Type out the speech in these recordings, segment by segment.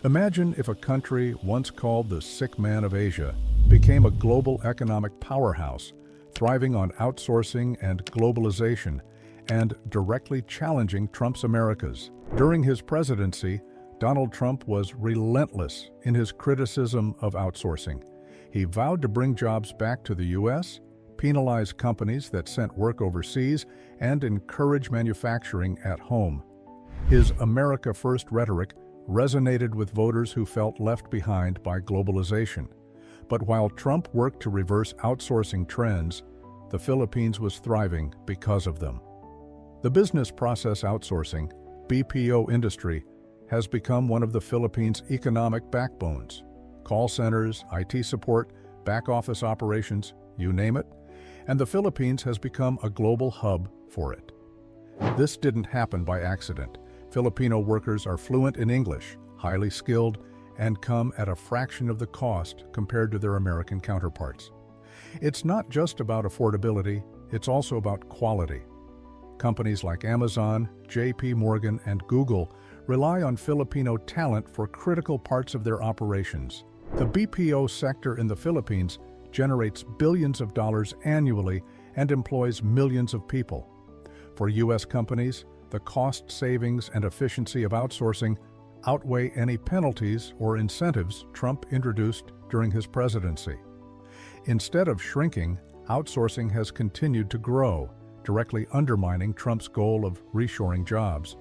Imagine if a country once called the sick man of Asia became a global economic powerhouse, thriving on outsourcing and globalization, and directly challenging Trump's Americas. During his presidency, Donald Trump was relentless in his criticism of outsourcing. He vowed to bring jobs back to the U.S., penalize companies that sent work overseas, and encourage manufacturing at home. His America First rhetoric resonated with voters who felt left behind by globalization. But while Trump worked to reverse outsourcing trends, the Philippines was thriving because of them. The business process outsourcing, BPO industry, has become one of the Philippines' economic backbones. Call centers, IT support, back-office operations, you name it, and the Philippines has become a global hub for it. This didn't happen by accident. Filipino workers are fluent in English, highly skilled, and come at a fraction of the cost compared to their American counterparts. It's not just about affordability, it's also about quality. Companies like Amazon, JP Morgan, and Google rely on Filipino talent for critical parts of their operations. The BPO sector in the Philippines generates billions of dollars annually and employs millions of people. For U.S. companies, the cost savings and efficiency of outsourcing outweigh any penalties or incentives Trump introduced during his presidency. Instead of shrinking, outsourcing has continued to grow, directly undermining Trump's goal of reshoring jobs.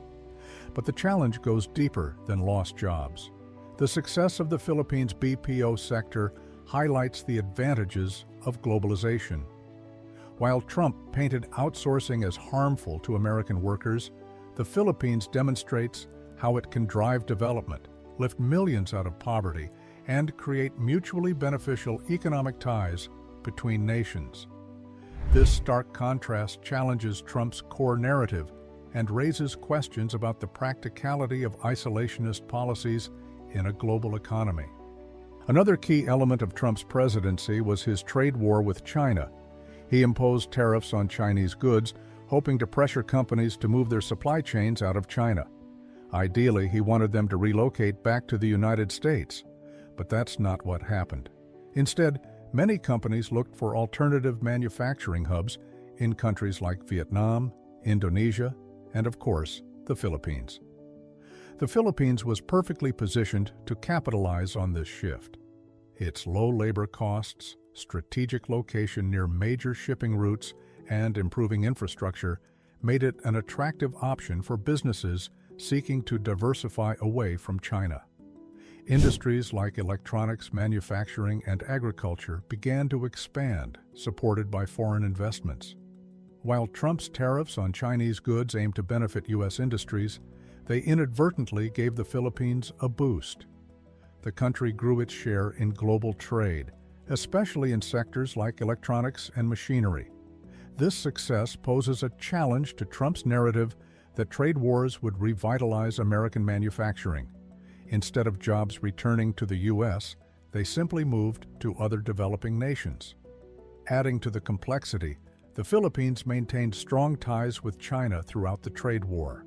But the challenge goes deeper than lost jobs. The success of the Philippines' BPO sector highlights the advantages of globalization. While Trump painted outsourcing as harmful to American workers, the Philippines demonstrates how it can drive development, lift millions out of poverty, and create mutually beneficial economic ties between nations. This stark contrast challenges Trump's core narrative and raises questions about the practicality of isolationist policies in a global economy. Another key element of Trump's presidency was his trade war with China. He imposed tariffs on Chinese goods, hoping to pressure companies to move their supply chains out of China. Ideally, he wanted them to relocate back to the United States, but that's not what happened. Instead, many companies looked for alternative manufacturing hubs in countries like Vietnam, Indonesia, and of course, the Philippines. The Philippines was perfectly positioned to capitalize on this shift. Its low labor costs, strategic location near major shipping routes, and improving infrastructure made it an attractive option for businesses seeking to diversify away from China. Industries like electronics, manufacturing, and agriculture began to expand, supported by foreign investments. While Trump's tariffs on Chinese goods aimed to benefit U.S. industries, they inadvertently gave the Philippines a boost. The country grew its share in global trade, especially in sectors like electronics and machinery. This success poses a challenge to Trump's narrative that trade wars would revitalize American manufacturing. Instead of jobs returning to the U.S., they simply moved to other developing nations. Adding to the complexity, the Philippines maintained strong ties with China throughout the trade war.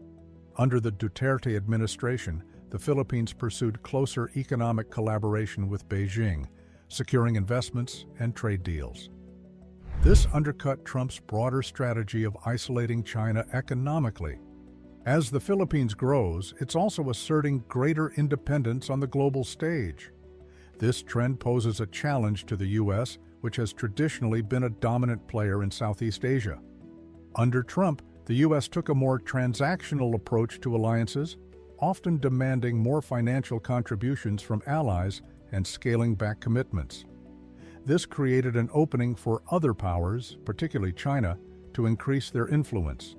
Under the Duterte administration, the Philippines pursued closer economic collaboration with Beijing, securing investments and trade deals. This undercut Trump's broader strategy of isolating China economically. As the Philippines grows, it's also asserting greater independence on the global stage. This trend poses a challenge to the U.S., which has traditionally been a dominant player in Southeast Asia. Under Trump, the U.S. took a more transactional approach to alliances, often demanding more financial contributions from allies and scaling back commitments. This created an opening for other powers, particularly China, to increase their influence.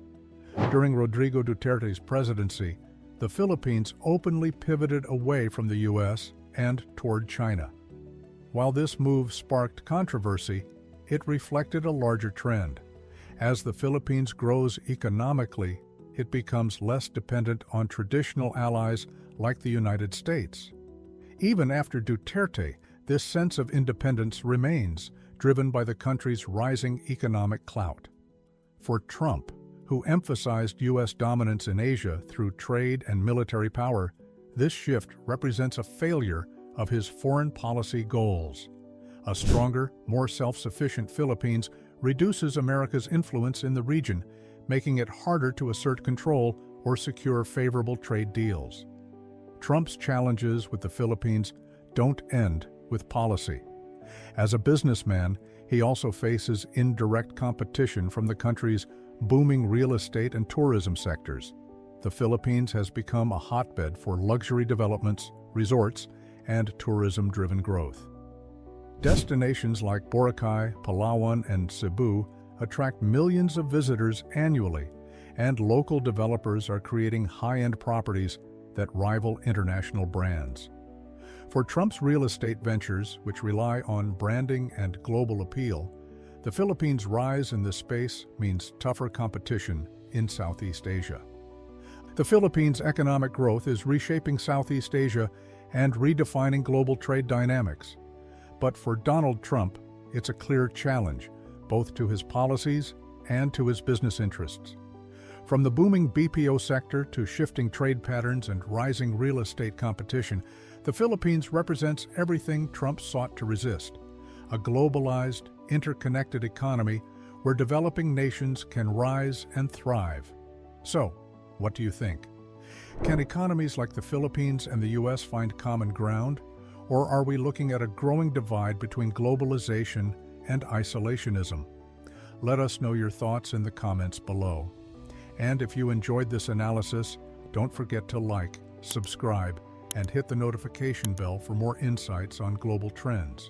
During Rodrigo Duterte's presidency, the Philippines openly pivoted away from the U.S. and toward China. While this move sparked controversy, it reflected a larger trend. As the Philippines grows economically, it becomes less dependent on traditional allies like the United States. Even after Duterte, this sense of independence remains, driven by the country's rising economic clout. For Trump, who emphasized U.S. dominance in Asia through trade and military power, This shift represents a failure of his foreign policy goals. A stronger, more self-sufficient Philippines reduces America's influence in the region, making it harder to assert control or secure favorable trade deals. Trump's challenges with the Philippines don't end with policy. As a businessman, he also faces indirect competition from the country's booming real estate and tourism sectors. The Philippines has become a hotbed for luxury developments, resorts, and tourism-driven growth. Destinations like Boracay, Palawan, and Cebu attract millions of visitors annually, and local developers are creating high-end properties that rival international brands. For Trump's real estate ventures, which rely on branding and global appeal, the Philippines' rise in this space means tougher competition in Southeast Asia. The Philippines' economic growth is reshaping Southeast Asia and redefining global trade dynamics. But for Donald Trump, it's a clear challenge, both to his policies and to his business interests. From the booming BPO sector to shifting trade patterns and rising real estate competition, the Philippines represents everything Trump sought to resist: a globalized, interconnected economy where developing nations can rise and thrive. So, what do you think? Can economies like the Philippines and the U.S. find common ground? Or are we looking at a growing divide between globalization and isolationism? Let us know your thoughts in the comments below. And if you enjoyed this analysis, don't forget to like, subscribe, and hit the notification bell for more insights on global trends.